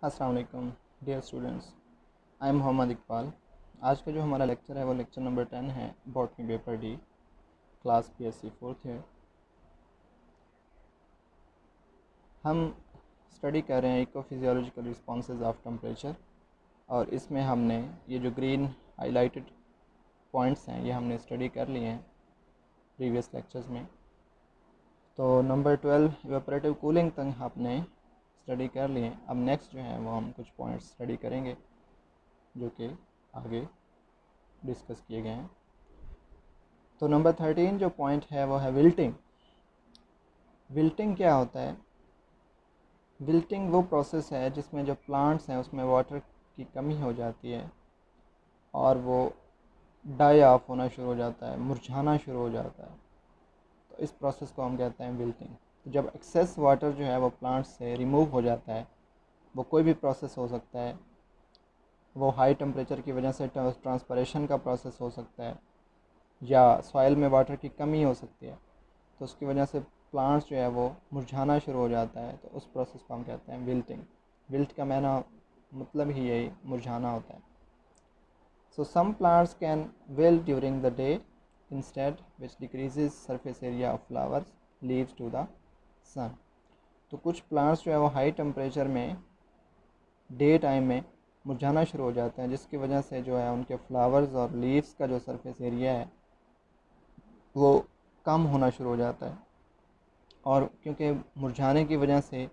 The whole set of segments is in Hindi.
अस्सलाम वालेकुम dear students, I am Mohammad Iqbal. आज का जो हमारा लेक्चर है वो लेक्चर नंबर 10 है, botany paper D, class PSC fourth है। हम स्टडी कर रहे हैं eco physiological responses of temperature, और इसमें हमने ये जो ग्रीन हाईलाइटेड पॉइंट्स हैं ये हमने स्टडी कर लिए हैं प्रीवियस लेक्चर्स में। तो नंबर 12 इवेपोरेटिव कूलिंग तक आपने स्टडी कर लिए। अब नेक्स्ट जो है वो हम कुछ पॉइंट्स स्टडी करेंगे जो कि आगे डिस्कस किए गए हैं। तो नंबर 13 जो पॉइंट है वो है विल्टिंग। विल्टिंग क्या होता है? विल्टिंग वो प्रोसेस है जिसमें जो प्लांट्स हैं उसमें वाटर की कमी हो जाती है और वो डाई ऑफ होना शुरू हो जाता है, मुरझाना शुरू हो जाता है। तो इस प्रोसेस को हम कहते हैं विल्टिंग। तो जब एक्सेस वाटर जो है वो प्लांट से रिमूव हो जाता है, वो कोई भी प्रोसेस हो सकता है, वो हाई टेम्परेचर की वजह से ट्रांसपरेशन का प्रोसेस हो सकता है, या सॉइल में वाटर की कमी हो सकती है, तो उसकी वजह से प्लांट्स जो है वो मुरझाना शुरू हो जाता है। तो उस प्रोसेस को हम कहते हैं विल्टिंग। विल्ट का मैना मतलब ही यही मुरझाना होता है। So some plants can wilt during the day instead, which decreases surface area of flowers leaves to the sun. तो कुछ प्लांट्स जो है वो हाई टेम्परेचर में डे टाइम में मुरझाना शुरू हो जाते हैं, जिसकी वजह से जो है उनके फ्लावर्स और लीव्स का जो सरफेस एरिया है वो कम होना शुरू हो जाता है। और क्योंकि मुरझाने की वजह से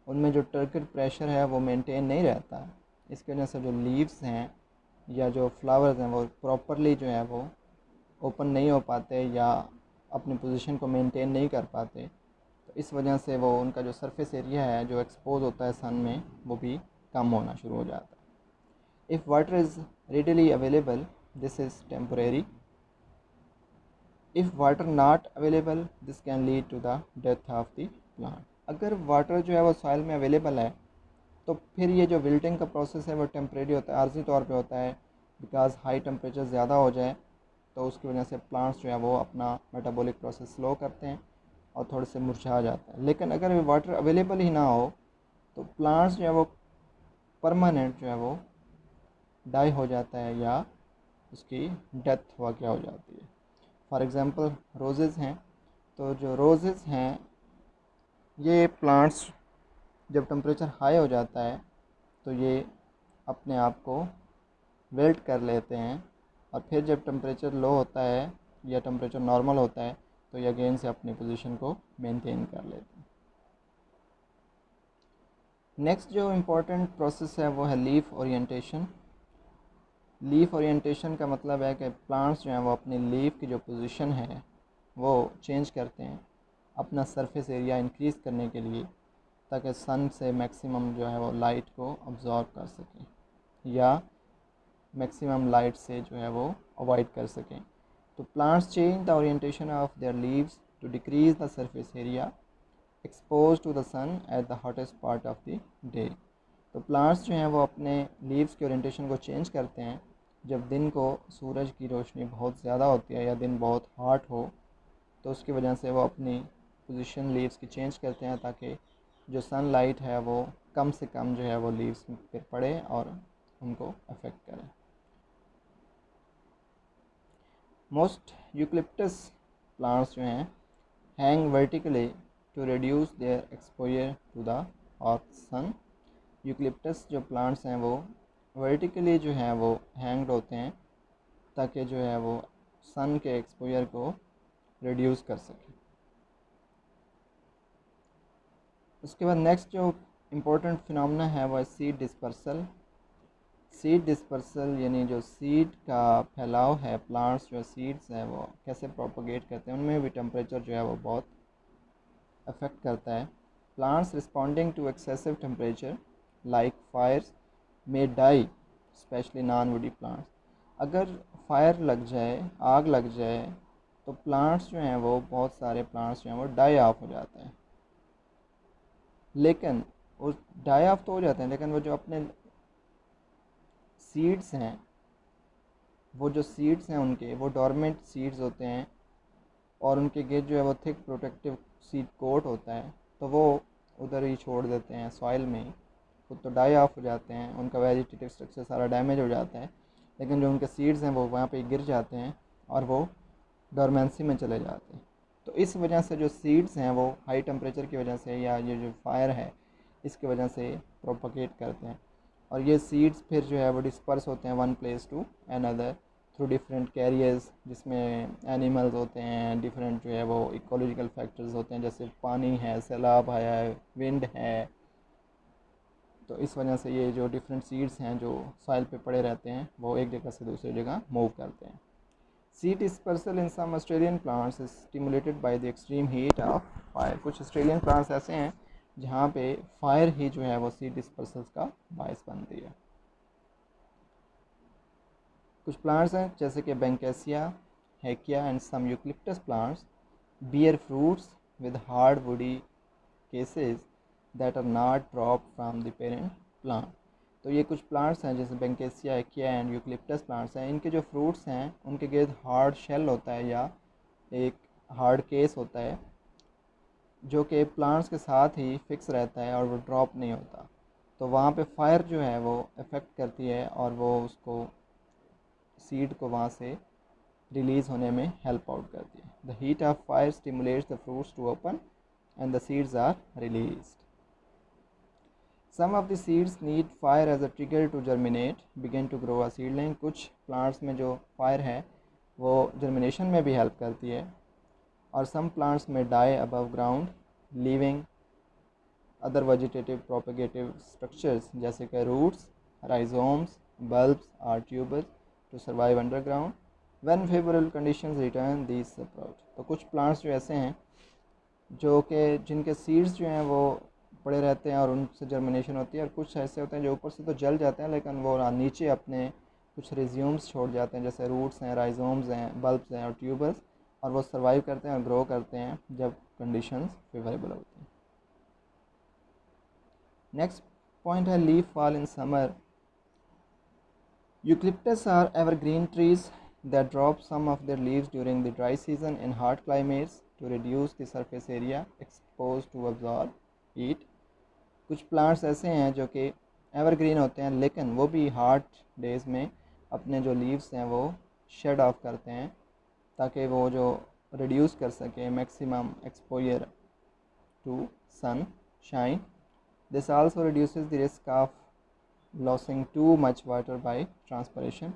उनमें जो टर्किड प्रेशर है वो मेंटेन नहीं रहता है, इसकी वजह से जो लीव्स हैं या जो फ्लावर्स हैं वो प्रॉपरली जो है वो ओपन नहीं हो पाते या अपनी पोजीशन को मेंटेन नहीं कर पाते। तो इस वजह से वो उनका जो सरफेस एरिया है जो एक्सपोज होता है सन में वो भी कम होना शुरू हो जाता है। If water is readily available, this is temporary. If water not available, this can lead to the death of the plant. अगर वाटर जो है वो सॉइल में अवेलेबल है तो फिर ये जो विल्टिंग का प्रोसेस है वो टेम्परेरी होता है, आर्जी तौर पे होता है। बिकॉज हाई टेम्परेचर ज़्यादा हो जाए तो उसकी वजह से प्लांट्स जो है वो अपना मेटाबॉलिक प्रोसेस स्लो करते हैं और थोड़े से मुरझा जाते हैं। लेकिन अगर वाटर अवेलेबल ही ना हो तो प्लांट्स जो है वो परमानेंट जो है वो डाई हो जाता है या उसकी डेथ वाक़ हो जाती है। फॉर एग्ज़ाम्पल रोज़ेज़ हैं, तो जो रोज़ेज़ हैं ये प्लांट्स जब टेम्परेचर हाई हो जाता है तो ये अपने आप को वेल्ट कर लेते हैं, और फिर जब टेम्परेचर लो होता है या टेम्परेचर नॉर्मल होता है तो ये अगेन से अपनी पोजीशन को मेंटेन कर लेते हैं। नेक्स्ट जो इम्पोर्टेंट प्रोसेस है वो है लीफ ओरिएंटेशन। लीफ ओरिएंटेशन का मतलब है कि प्लांट्स जो हैं वो अपनी लीफ की जो पोजीशन है वो चेंज करते हैं अपना सरफेस एरिया इंक्रीज़ करने के लिए, ताकि सन से मैक्सिमम जो है वो लाइट को अब्ज़ॉर्ब कर सकें या मैक्सिमम लाइट से जो है वो अवॉइड कर सकें। तो plants change the orientation of their leaves to decrease the surface area expose to the sun at the hottest part of the day. तो प्लांट्स जो हैं वो अपने लीव्स के ओरिएंटेशन को चेंज करते हैं जब दिन को सूरज की रोशनी बहुत ज़्यादा होती है या दिन बहुत हॉट हो, तो उसकी वजह से वो अपनी पोजीशन लीव्स की चेंज करते हैं ताकि जो सन लाइट है वो कम से कम जो है वो लीव्स पर पड़े और उनको अफेक्ट करे। मोस्ट यूकलिप्टस प्लांट्स जो हैं hang vertically to reduce their exposure to the hot sun. Eucalyptus जो प्लांट्स हैं वो वर्टिकली जो हैं वो हैंग्ड होते हैं ताकि जो है वो सन के एक्सपोजर को रिड्यूस कर सकें। उसके बाद नेक्स्ट जो इम्पोर्टेंट फिनोमेना है वो है सीड डिस्पर्सल। सीड डिस्पर्सल यानी जो सीड का फैलाव है, प्लांट्स जो सीड्स हैं वो कैसे प्रोपोगेट करते हैं, उनमें भी टेम्परेचर जो है वो बहुत अफेक्ट करता है। Plants responding to excessive temperature like fires may die, specially non woody plants. अगर फायर लग जाए, आग लग जाए, तो प्लांट्स जो हैं वो बहुत सारे प्लांट्स जो हैं वो डाई ऑफ हो जाते हैं। लेकिन वो डाई ऑफ तो हो जाते हैं, लेकिन वो जो अपने सीड्स हैं, वो जो सीड्स हैं उनके वो डॉर्मेंट सीड्स होते हैं और उनके गेट जो है वो थिक प्रोटेक्टिव सीड कोट होता है, तो वो उधर ही छोड़ देते हैं सॉइल में ही, खुद तो डाई ऑफ हो जाते हैं, उनका वेजिटेटिव स्ट्रक्चर सारा डैमेज हो जाता है, लेकिन जो उनके सीड्स हैं वो वहाँ पे गिर जाते हैं और वो डोरमेंसी में चले जाते हैं। तो इस वजह से जो सीड्स हैं वो हाई टेम्परेचर की वजह से या ये जो फायर है इसकी वजह से प्रोपगेट करते हैं, और ये सीड्स फिर जो है वो डिस्पर्स होते हैं one place to another through different carriers, जिसमें एनिमल्स होते हैं, डिफरेंट जो है वो इकोलॉजिकल फैक्टर्स होते हैं, जैसे पानी है, सैलाब है, विंड है। तो इस वजह से ये जो डिफरेंट सीड्स हैं जो सॉइल पे पड़े रहते हैं वो एक जगह से दूसरी जगह मूव करते हैं। Seed dispersal in some Australian plants is stimulated by the extreme heat of fire. कुछ ऑस्ट्रेलियन प्लांट्स ऐसे हैं जहाँ पे फायर ही जो है वो सीड डिस्पर्सल का बायस बनती है। कुछ प्लांट्स हैं जैसे कि banksia, hakea and some eucalyptus plants bear fruits with hard woody cases that are not dropped from the parent plant। तो ये कुछ प्लांट्स हैं जैसे बेंकेसिया, हेकिया एंड यूकलिप्टस प्लांट्स हैं, इनके जो फ्रूट्स हैं उनके गिर्द हार्ड शेल होता है या एक हार्ड केस होता है जो कि प्लांट्स के साथ ही फिक्स रहता है और वो ड्रॉप नहीं होता। तो वहाँ पे फायर जो है वो इफ़ेक्ट करती है और वो उसको सीड को वहाँ से रिलीज़ होने में हेल्प आउट करती है। The heat of fire stimulates the fruits to open and the seeds are released. Some of the seeds need fire as a trigger to germinate begin to grow a seedling. कुछ प्लांट्स में जो फायर है वो जर्मिनेशन में भी हेल्प करती है, और सम प्लांट्स में die above ground leaving other vegetative propagative structures जैसे कि रूट्स, राइजोम्स, बल्ब्स और tubers to survive underground when favourable conditions return these sprout. तो कुछ प्लांट्स जो ऐसे हैं जो कि जिनके सीड्स जो हैं वो पड़े रहते हैं और उनसे जर्मिनेशन होती है, और कुछ ऐसे होते हैं जो ऊपर से तो जल जाते हैं लेकिन वो नीचे अपने कुछ रिज्यूम्स छोड़ जाते हैं, जैसे रूट्स हैं, राइजोम्स हैं, बल्ब्स हैं और ट्यूबर्स, और वो सर्वाइव करते हैं और ग्रो करते हैं जब कंडीशंस फेवरेबल होती हैं। नेक्स्ट पॉइंट है leaf fall in summer. Eucalyptus are evergreen trees that drop some of their leaves during the dry season in hot climates to reduce the surface area exposed to absorb heat। कुछ प्लांट्स ऐसे हैं जो कि एवरग्रीन होते हैं लेकिन वो भी हॉट डेज़ में अपने जो लीव्स हैं वो शेड ऑफ करते हैं ताकि वो जो रिड्यूस कर सकें maximum exposure to sunshine. This also reduces the risk of losing too much water by transpiration.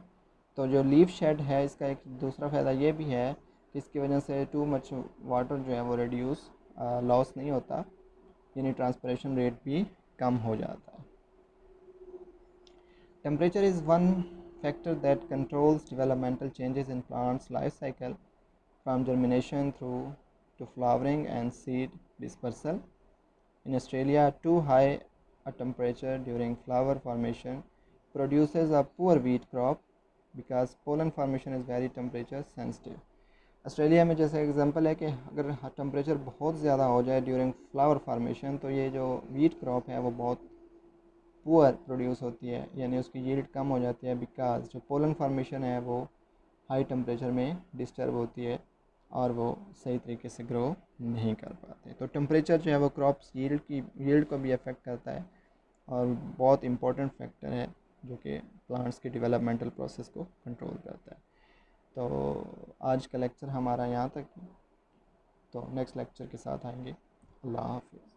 तो जो लीफ शेड है इसका एक दूसरा फ़ायदा ये भी है कि इसकी वजह से टू मच वाटर जो है वो रिड्यूस लॉस नहीं होता, यानी ट्रांसपरेशन रेट भी कम हो जाता है। Temperature is one factor that controls developmental changes in plants life cycle from germination through to flowering and seed dispersal. In Australia, too high a temperature during flower formation produces a poor wheat crop because pollen formation is very temperature sensitive। Australia में जैसे एग्जांपल है कि अगर टेम्परेचर बहुत ज़्यादा हो जाए ड्यूरिंग फ्लावर फार्मेशन तो ये जो वीट क्रॉप है वो बहुत पुअर प्रोड्यूस होती है, यानी उसकी यील्ड कम हो जाती है, बिकॉज जो पोलन फार्मेशन है वो हाई टेम्परेचर में डिस्टर्ब होती है और वो सही तरीके से ग्रो नहीं कर पाते। तो टेम्परेचर जो है वो क्रॉप्स यील्ड को भी अफेक्ट करता है और बहुत इम्पोर्टेंट फैक्टर है जो कि प्लांट्स के डेवलपमेंटल प्रोसेस को कंट्रोल करता है। तो आज का लेक्चर हमारा यहाँ तक है, तो नेक्स्ट लेक्चर के साथ आएंगे। अल्लाह हाफ़िज़।